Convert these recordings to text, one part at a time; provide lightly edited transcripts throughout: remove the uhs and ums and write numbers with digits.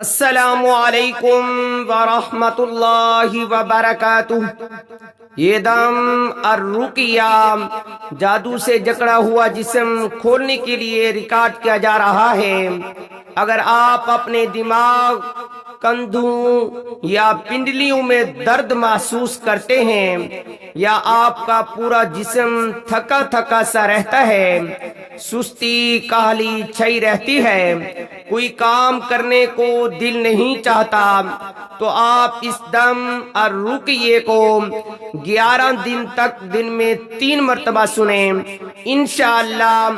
السلام علیکم ورحمۃ اللہ وبرکاتہ۔ یہ دم الرقیہ جادو سے جکڑا ہوا جسم کھولنے کے لیے ریکارڈ کیا جا رہا ہے۔ اگر آپ اپنے دماغ، کندھوں یا پنڈلیوں میں درد محسوس کرتے ہیں یا آپ کا پورا جسم تھکا تھکا سا رہتا ہے، سستی کاہلی چھائی رہتی ہے، کوئی کام کرنے کو دل نہیں چاہتا، تو آپ اس دم الرقیہ کو 11 دن تک دن میں 3 مرتبہ سنیں۔ انشاءاللہ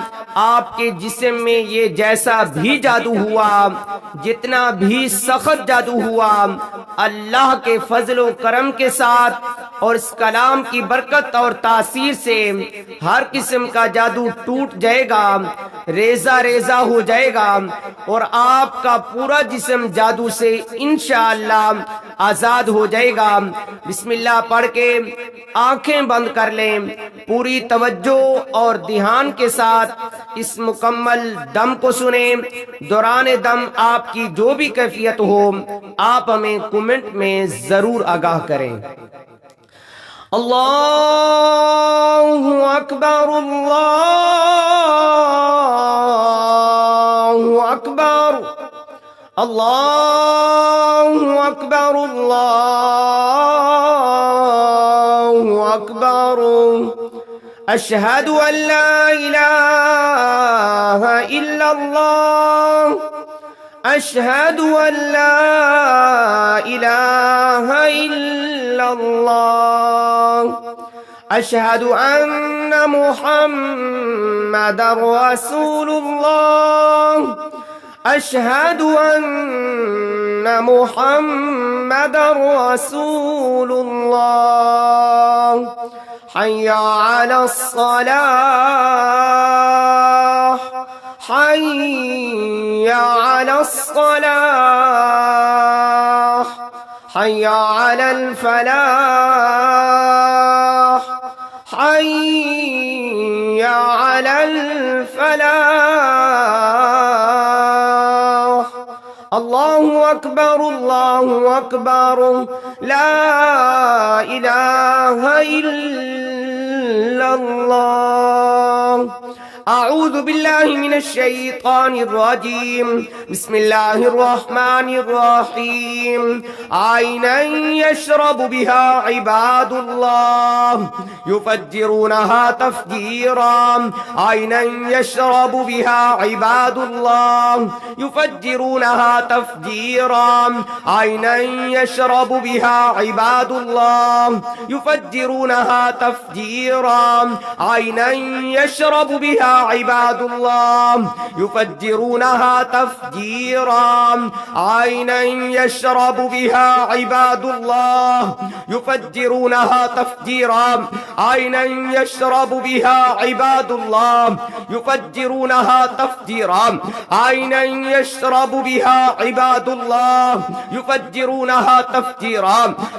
آپ کے جسم میں یہ جیسا بھی جادو ہوا، جتنا بھی سخت جادو ہوا، اللہ کے فضل و کرم کے ساتھ اور اس کلام کی برکت اور تاثیر سے ہر قسم کا جادو ٹوٹ جائے گا، ریزہ ریزہ ہو جائے گا، اور آپ کا پورا جسم جادو سے انشاءاللہ آزاد ہو جائے گا۔ بسم اللہ پڑھ کے آنکھیں بند کر لیں، پوری توجہ اور دھیان کے ساتھ اس مکمل دم کو سنیں۔ دوران دم آپ کی جو بھی کیفیت ہو، آپ ہمیں کمنٹ میں ضرور آگاہ کریں۔ اللہ اکبر، اللہ اکبر، اللہ اکبر، اللہ اکبر، اشہد ان لا الہ الا اللہ، اشہد ان لا الہ الا اللہ، اشہد ان محمد رسول اللہ، اشہد ان محمد رسول اللہ، حی علی الصلاة، حی علی الصلاة، حی علی الفلاح، حی علی الفلاح، اللہ اکبر، اللہ اکبر، لا الہ الا اللہ۔ اعوذ باللہ من الشیطان الرجیم، بسم اللہ الرحمن الرحیم۔ عینا یشرب بها عباد اللہ یفجرونها تفجیرا، عینا یشرب بها عباد اللہ یفجرونها تفجیرا، عینا یشرب بها عباد اللہ یفجرونها تفجیرا، عینا یشرب بها عباد اللہ یفجرونها تفجیرا، عینا یشرب بها عباد اللہ یفجرونها تفجیرا، عینا یشرب بها عباد اللہ یفجرونها تفجیرا، عینا یشرب بها عباد اللہ یفجرونها تفجیرا،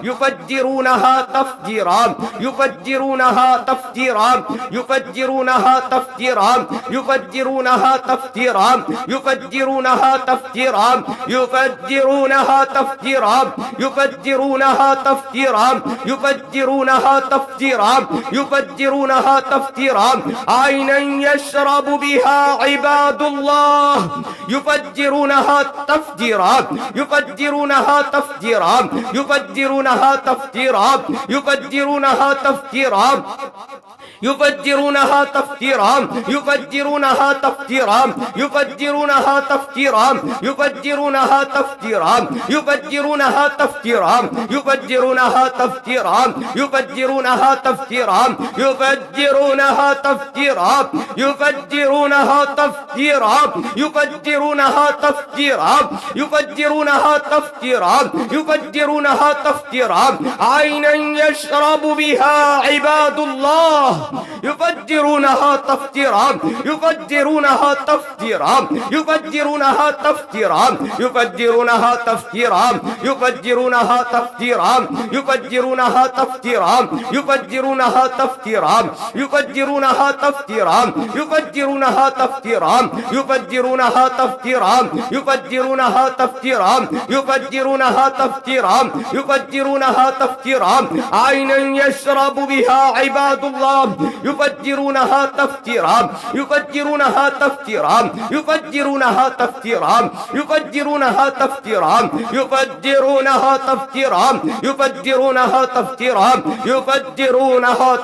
یفجرونها تفجیرا، یفجرونها تفجیرا، یفجرونها تفجیرا، یفجرونها تفجیرا، یفجرونها تفجیرا، یفجرونها تفجیرا، یفجرونها تفجیرا، یفجرونها تفجیرا، یفجرونها تفجیرا، عینا یشرب بها عباد اللہ یفجرونها تفجیرا، یفجرونها تفجیرا، یفجرونها تفجیرا، یفجرونها تفجیرا، یفجرونها تفجیرا، یفجرونها تفجیرا، یفجرونها تفجیرا، یفجرونها تفجیرا، یفجرونها تفجیرا، یفجرونها تفجیرا، یفجرونها تفجیرا، یفجرونها تفجیرا، یفجرونها تفجیرا، یفجرونها تفجیرا، یفجرونها تفجیرا، یفجرونها تفجیرا، عینا یشرب بها عباد اللہ یفجرونها تفجیرا، تفجيرا يفجرونها تفجيرا يفجرونها تفجيرا يفجرونها تفجيرا يفجرونها تفجيرا يفجرونها تفجيرا يفجرونها تفجيرا يفجرونها تفجيرا يفجرونها تفجيرا يفجرونها تفجيرا يفجرونها تفجيرا يفجرونها تفجيرا يفجرونها تفجيرا عينا يشرب بها عباد الله يفجرونها تفجيرا يفجرونها تفجيرا يفجرونها تفجيرا يفجرونها تفجيرا يفجرونها تفجيرا يفجرونها تفجيرا يفجرونها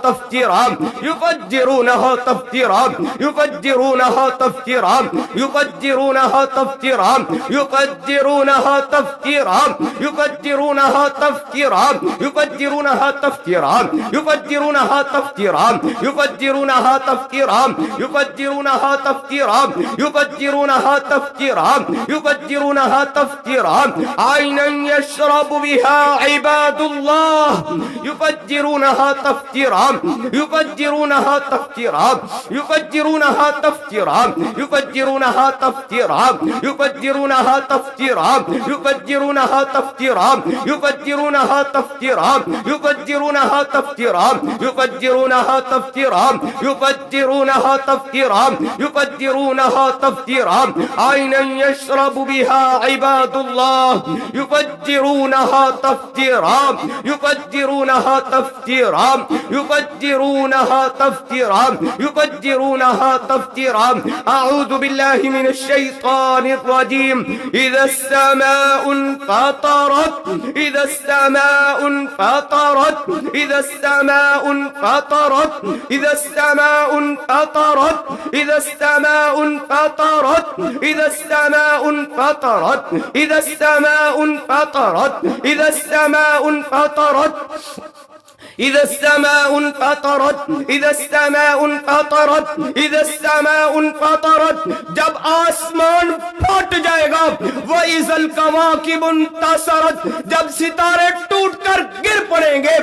تفجيرا يفجرونها تفجيرا يفجرونها تفجيرا يفجرونها تفجيرا يفجرونها تفجيرا يفجرونها تفجيرا يفجرونها تفجيرا يفجرونها تفجيرا يفجرونها تفجيرا يفجرونها تفجيرا يفجرونها تفجيرا يفجرونها تفجيرا عينا يشرب بها عباد الله يفجرونها تفجيرا يفجرونها تفجيرا يفجرونها تفجيرا يفجرونها تفجيرا يفجرونها تفجيرا يفجرونها تفجيرا يفجرونها تفجيرا يفجرونها تفجيرا يفجرونها تفجيرا يفجرونها تفجيرا يفجرونها تفجيرا عينا يشرب بها عباد الله يفجرونها تفجيرا يفجرونها تفجيرا يفجرونها تفجيرا يفجرونها تفجيرا أعوذ بالله من الشيطان الرجيم إذا السماء انفطرت إذا السماء انفطرت إذا السماء انفطرت إذا السماء انفطرت إذا السماء انفطرت إذا السماء انفطرت إذا السماء انفطرت إذا السماء انفطرت إذا السماء انفطرت إذا السماء انفطرت إذا السماء انفطرت جب آسمان پھٹ جائے گا وَإِذَا الْكَوَاكِبُ انتَثَرَتْ جب ستارے ٹوٹ کر گر پڑیں گے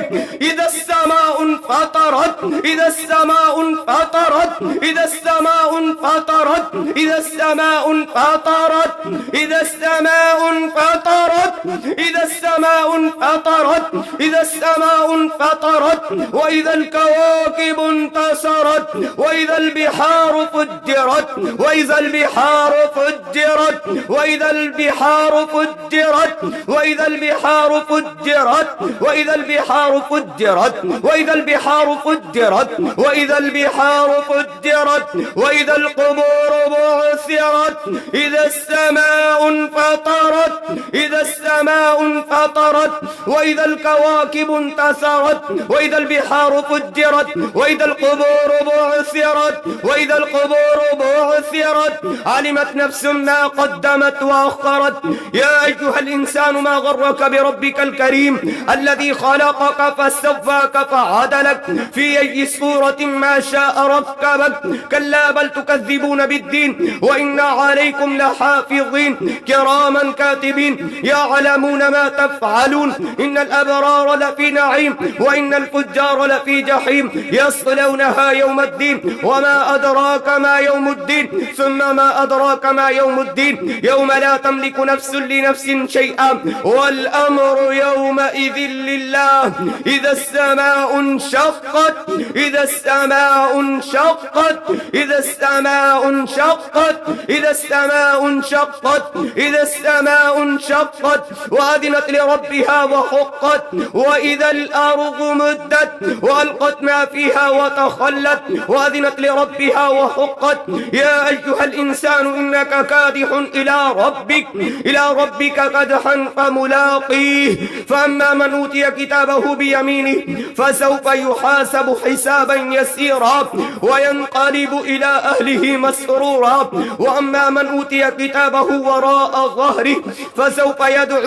إِذَا السَّمَاءُ انفطرت إِذَا السَّمَاءُ انفطرت إِذَا السَّمَاءُ انفطرت إِذَا السَّمَاءُ انفطرت إِذَا السَّمَاءُ انفطرت إِذَا السَّمَاءُ انفطرت إِذَا السَّمَاءُ انفطرت وإذا الكواكب انتصرت وإذا البحار فجرت وإذا البحار فجرت وإذا البحار فجرت وإذا البحار فجرت وإذا البحار فجرت وإذا البحار فجرت وإذا البحار فجرت وإذا القبور بعثرت إذا السماء انفطرت إذا السماء انفطرت وإذا الكواكب انتصرت وإذا البحار فجرت وإذا القبور بعثرت وإذا القبور بعثرت علمت نفس ما قدمت وأخرت يا أيها الإنسان ما غرك بربك الكريم الذي خلقك فسواك فعدلك في أي صورة ما شاء ركبك كلا بل تكذبون بالدين وإن عليكم لحافظين كراما كاتبين يعلمون ما تفعلون إن الأبرار لفي نعيم وإن الفجار لفي جحيم يصلونها يوم الدين وما أدراك ما يوم الدين ثم ما أدراك ما يوم الدين يوم لا تملك نفس لنفس شيئا والأمر يومئذ لله إذا السماء انشقت إذا السماء انشقت إذا السماء انشقت إذا السماء انشقت إذا السماء انشقت وأذنت لربها وحقت وإذا الأرض مدت وألقت ما فيها وتخلت وأذنت لربها وحقت يا أيها الإنسان إنك كادح إلى ربك كدحا فملاقيه فأما من أوتي كتابه بيمينه فسوف يحاسب حسابا يسيرا وينقلب إلى أهله مسرورا وأما من أوتي كتابه وراء ظهره فسوف يدعو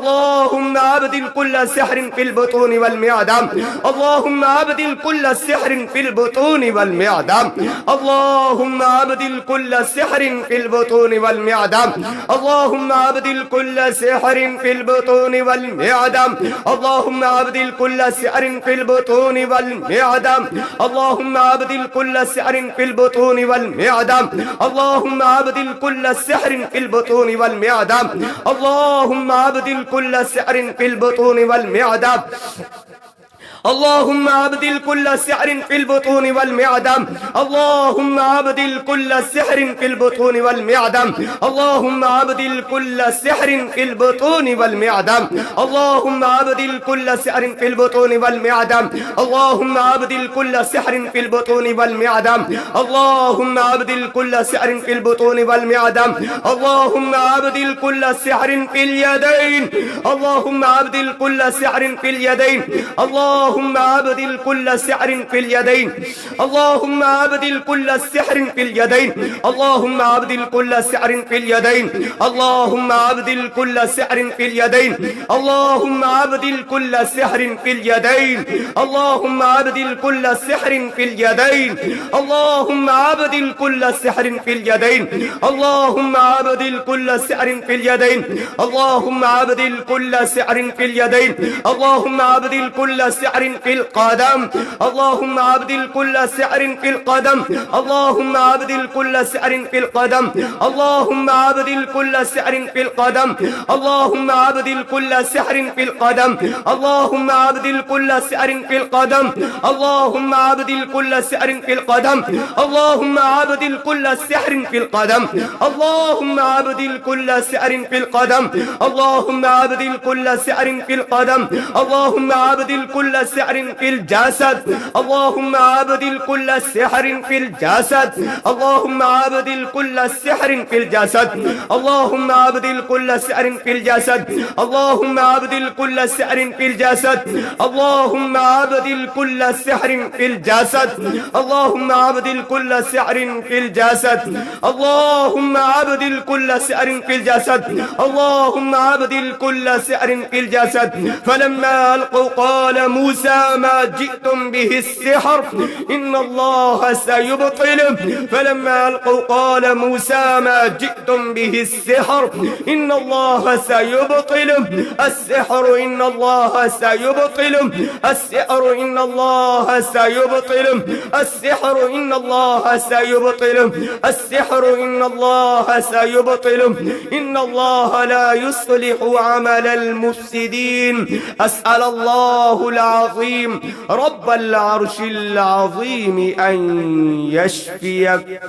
اللهم أبدل كل سحر في البطون والمعدة اللهم أبدل كل سحر في البطون والمعدة اللهم أبدل كل سحر في البطون والمعدة اللهم أبدل كل سحر في البطون والمعدة اللهم أبدل كل سحر في البطون والمعدة اللهم أبدل كل سحر في البطون والمعدة اللهم أبدل كل سحر في البطون والمعدة اللهم أبدل كل سحر في البطون والمعدة اللهم أبدل كل سحر في البطون والمعدة اللهم أبدل كل سحر في البطون والمعدة اللهم أبدل كل سحر في البطون والمعدة اللهم أبدل كل سحر في البطون والمعدة اللهم أبدل كل سحر في البطون والمعدة اللهم أبدل كل سحر في البطون والمعدة اللهم أبدل كل سحر في اليدين اللهم أبدل كل سحر في اليدين اللهم أبدل كل سحر في اليدين اللهم أبدل كل سحر في اليدين اللهم أبدل كل سحر في اليدين اللهم أبدل كل سحر في اليدين اللهم أبدل كل سحر في اليدين اللهم أبدل كل سحر في اليدين اللهم أبدل كل سحر في اليدين اللهم أبدل كل سحر في اليدين اللهم أبدل كل سحر في اليدين اللهم أبدل كل سحر في القدم اللهم أبدل كل سحر في القدم اللهم أبدل كل سحر في القدم اللهم أبدل كل سحر في القدم اللهم أبدل كل سحر في القدم اللهم أبدل كل سحر في القدم اللهم أبدل كل سحر في القدم اللهم أبدل كل سحر في القدم اللهم أبدل كل سحر في القدم اللهم أبدل كل سحر في القدم اللهم أبدل كل سحر في الجسد اللهم أبدل كل سحر في الجسد اللهم أبدل كل سحر في الجسد اللهم أبدل كل سحر في الجسد اللهم أبدل كل سحر في الجسد اللهم أبدل كل سحر في الجسد اللهم أبدل كل سحر في الجسد اللهم أبدل كل سحر في الجسد اللهم أبدل كل سحر في الجسد فلما ألقوا قال موسى ما جئتم به السحر إن الله سيبطله فلما ألقوا قال موسى ما جئتم به السحر إن الله سيبطله السحر إن الله سيبطله السحر إن الله سيبطله السحر إن الله سيبطله السحر إن الله سيبطله إن الله لا يصلح عمل المفسدين أسأل الله العظيم رب العرش العظيم أن يشفيك.